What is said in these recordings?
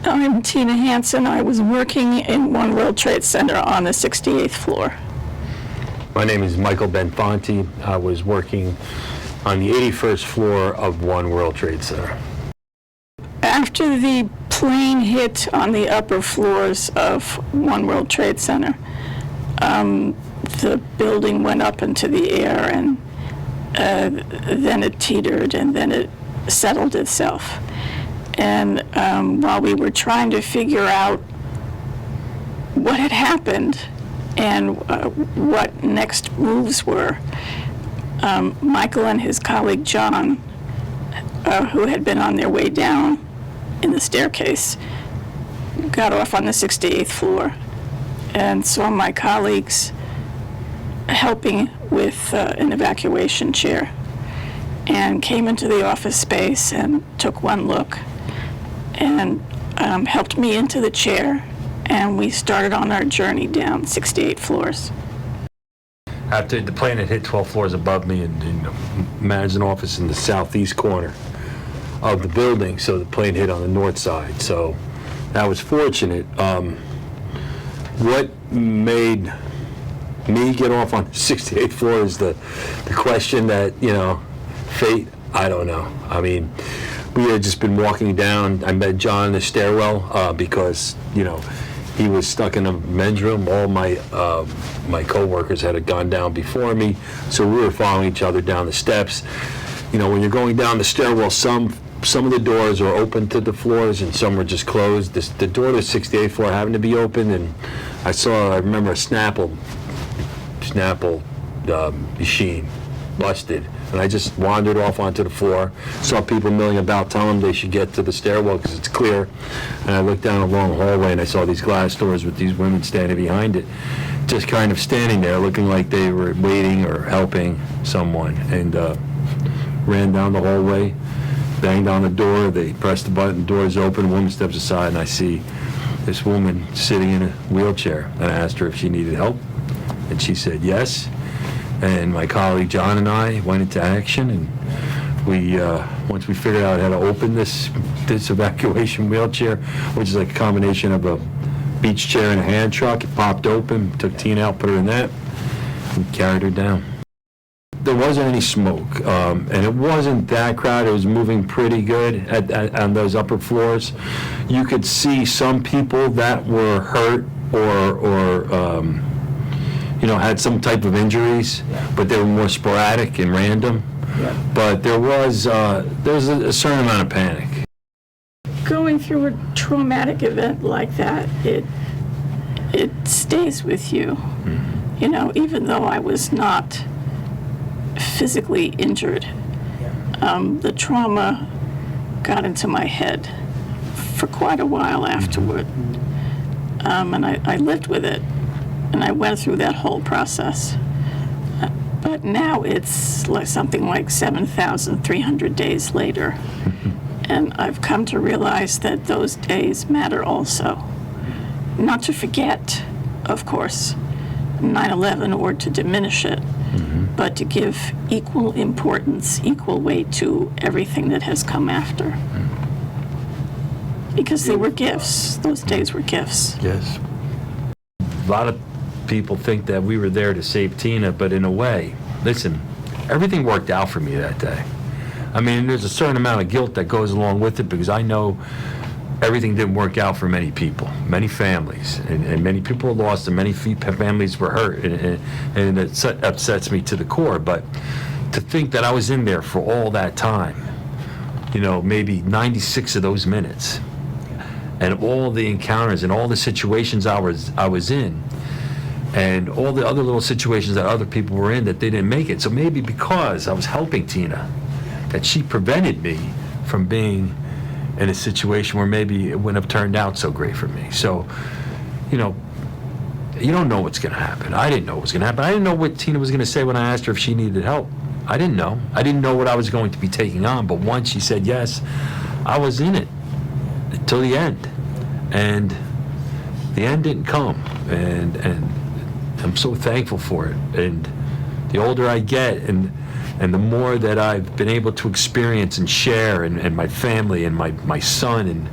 I'm Tina Hansen. I was working in One World Trade Center on the 68th floor. My name is Michael Benfante. I was working on the 81st floor of One World Trade Center. After the plane hit on the upper floors of One World Trade Center, the building went up into the air, and then it teetered, and then it settled itself. And while we were trying to figure out what had happened and what next moves were, Michael and his colleague John, who had been on their way down in the staircase, got off on the 68th floor and saw my colleagues helping with an evacuation chair, and came into the office space and took one look and helped me into the chair, and we started on our journey down 68 floors. After the plane had hit 12 floors above me and managed an office in the southeast corner of the building, so the plane hit on the north side. So that was fortunate. What made me get off on the 68th floor is the question that, fate, I don't know. I mean, we had just been walking down. I met John in the stairwell because, he was stuck in a men's room. All my coworkers had gone down before me, so we were following each other down the steps. When you're going down the stairwell, some of the doors are open to the floors and some are just closed. The door to the 68th floor happened to be open, and I remember a Snapple machine busted, and I just wandered off onto the floor, saw people milling about, telling them they should get to the stairwell because it's clear, and I looked down a long hallway and I saw these glass doors with these women standing behind it, just kind of standing there looking like they were waiting or helping someone, and ran down the hallway, banged on the door, they pressed the button, the door's open, a woman steps aside, and I see this woman sitting in a wheelchair, and I asked her if she needed help, and she said yes. And my colleague John and I went into action, and we once we figured out how to open this evacuation wheelchair, which is like a combination of a beach chair and a hand truck, it popped open, took Tina out, put her in that, and carried her down. There wasn't any smoke, and it wasn't that crowded. It was moving pretty good on those upper floors. You could see some people that were hurt or had some type of injuries, but they were more sporadic and random. Yeah. But there was a certain amount of panic. Going through a traumatic event like that, it stays with you. Mm-hmm. Even though I was not physically injured, the trauma got into my head for quite a while afterward, and I lived with it. And I went through that whole process. But now it's like something like 7,300 days later. And I've come to realize that those days matter also. Not to forget, of course, 9/11 or to diminish it, but to give equal importance, equal weight to everything that has come after. Because they were gifts. Those days were gifts. Yes. A lot of people think that we were there to save Tina, but in a way, listen, everything worked out for me that day. I mean, there's a certain amount of guilt that goes along with it because I know everything didn't work out for many people, many families, and many people were lost and many families were hurt, and it upsets me to the core. But to think that I was in there for all that time, maybe 96 of those minutes, and all the encounters and all the situations I was in, and all the other little situations that other people were in that they didn't make it. So maybe because I was helping Tina, that she prevented me from being in a situation where maybe it wouldn't have turned out so great for me. So, you don't know what's going to happen. I didn't know what was going to happen. I didn't know what Tina was going to say when I asked her if she needed help. I didn't know. I didn't know what I was going to be taking on. But once she said yes, I was in it till the end. And the end didn't come. And I'm so thankful for it. And the older I get and the more that I've been able to experience and share and my family and my son, and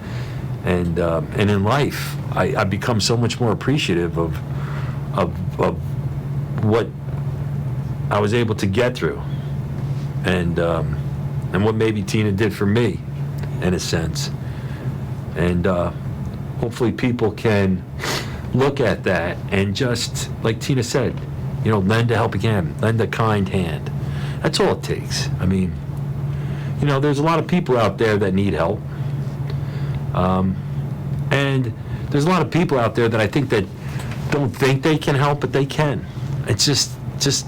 And in life, I become so much more appreciative of what I was able to get through, and what maybe Tina did for me, in a sense. And hopefully people can look at that and just, like Tina said, lend a helping hand, lend a kind hand. That's all it takes. I mean, there's a lot of people out there that need help. And there's a lot of people out there that I think that don't think they can help, but they can. It's just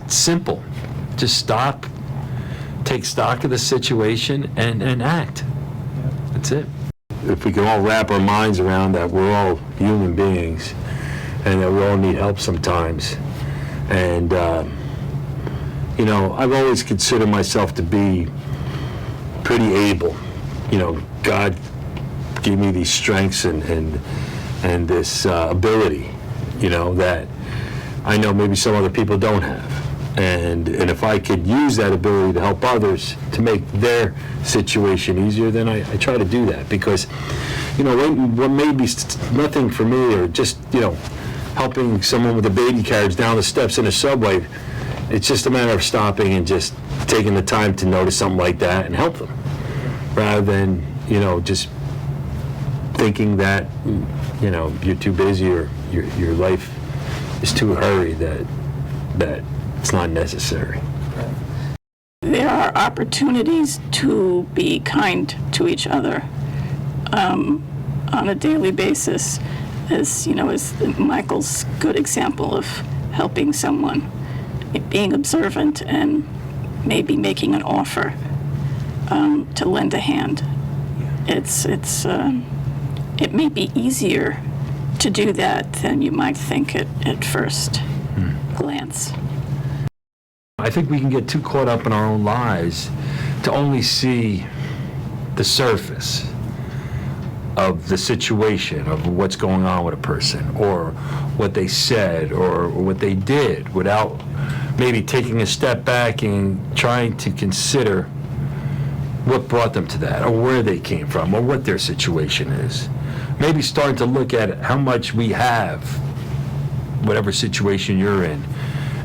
simple. Just stop, take stock of the situation, and act. That's it. If we can all wrap our minds around that we're all human beings and that we all need help sometimes. And, I've always considered myself to be pretty able. God gave me these strengths and this ability, that I know maybe some other people don't have. And if I could use that ability to help others to make their situation easier, then I try to do that. Because, what may be nothing for me, or just, helping someone with a baby carriage down the steps in a subway, it's just a matter of stopping and just taking the time to notice something like that and help them, rather than, just thinking that, you're too busy or your life is too hurried that it's not necessary. There are opportunities to be kind to each other on a daily basis, as Michael's good example of helping someone, being observant and maybe making an offer to lend a hand. It may be easier to do that than you might think at first glance. I think we can get too caught up in our own lives to only see the surface of the situation, of what's going on with a person, or what they said, or what they did, without maybe taking a step back and trying to consider what brought them to that, or where they came from, or what their situation is. Maybe starting to look at how much we have, whatever situation you're in,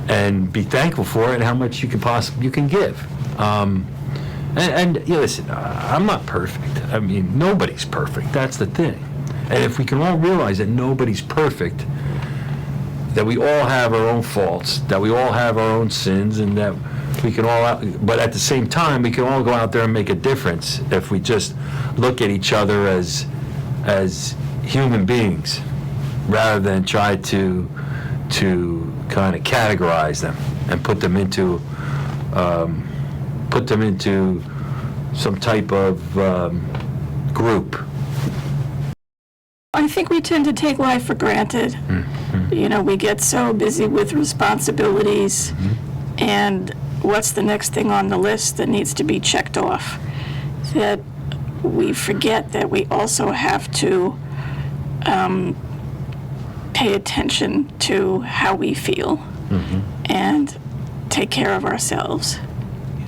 and be thankful for it, and how much you can give. Listen, I'm not perfect. I mean, nobody's perfect. That's the thing. And if we can all realize that nobody's perfect, that we all have our own faults, that we all have our own sins, and that we can all, but at the same time, we can all go out there and make a difference if we just look at each other as human beings, rather than try to kind of categorize them and put them into some type of group. I think we tend to take life for granted. Mm-hmm. We get so busy with responsibilities, and what's the next thing on the list that needs to be checked off, that we forget that we also have to pay attention to how we feel, and take care of ourselves,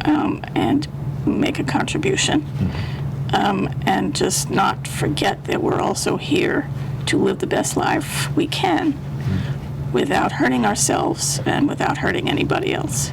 and make a contribution, and just not forget that we're also here to live the best life we can without hurting ourselves and without hurting anybody else.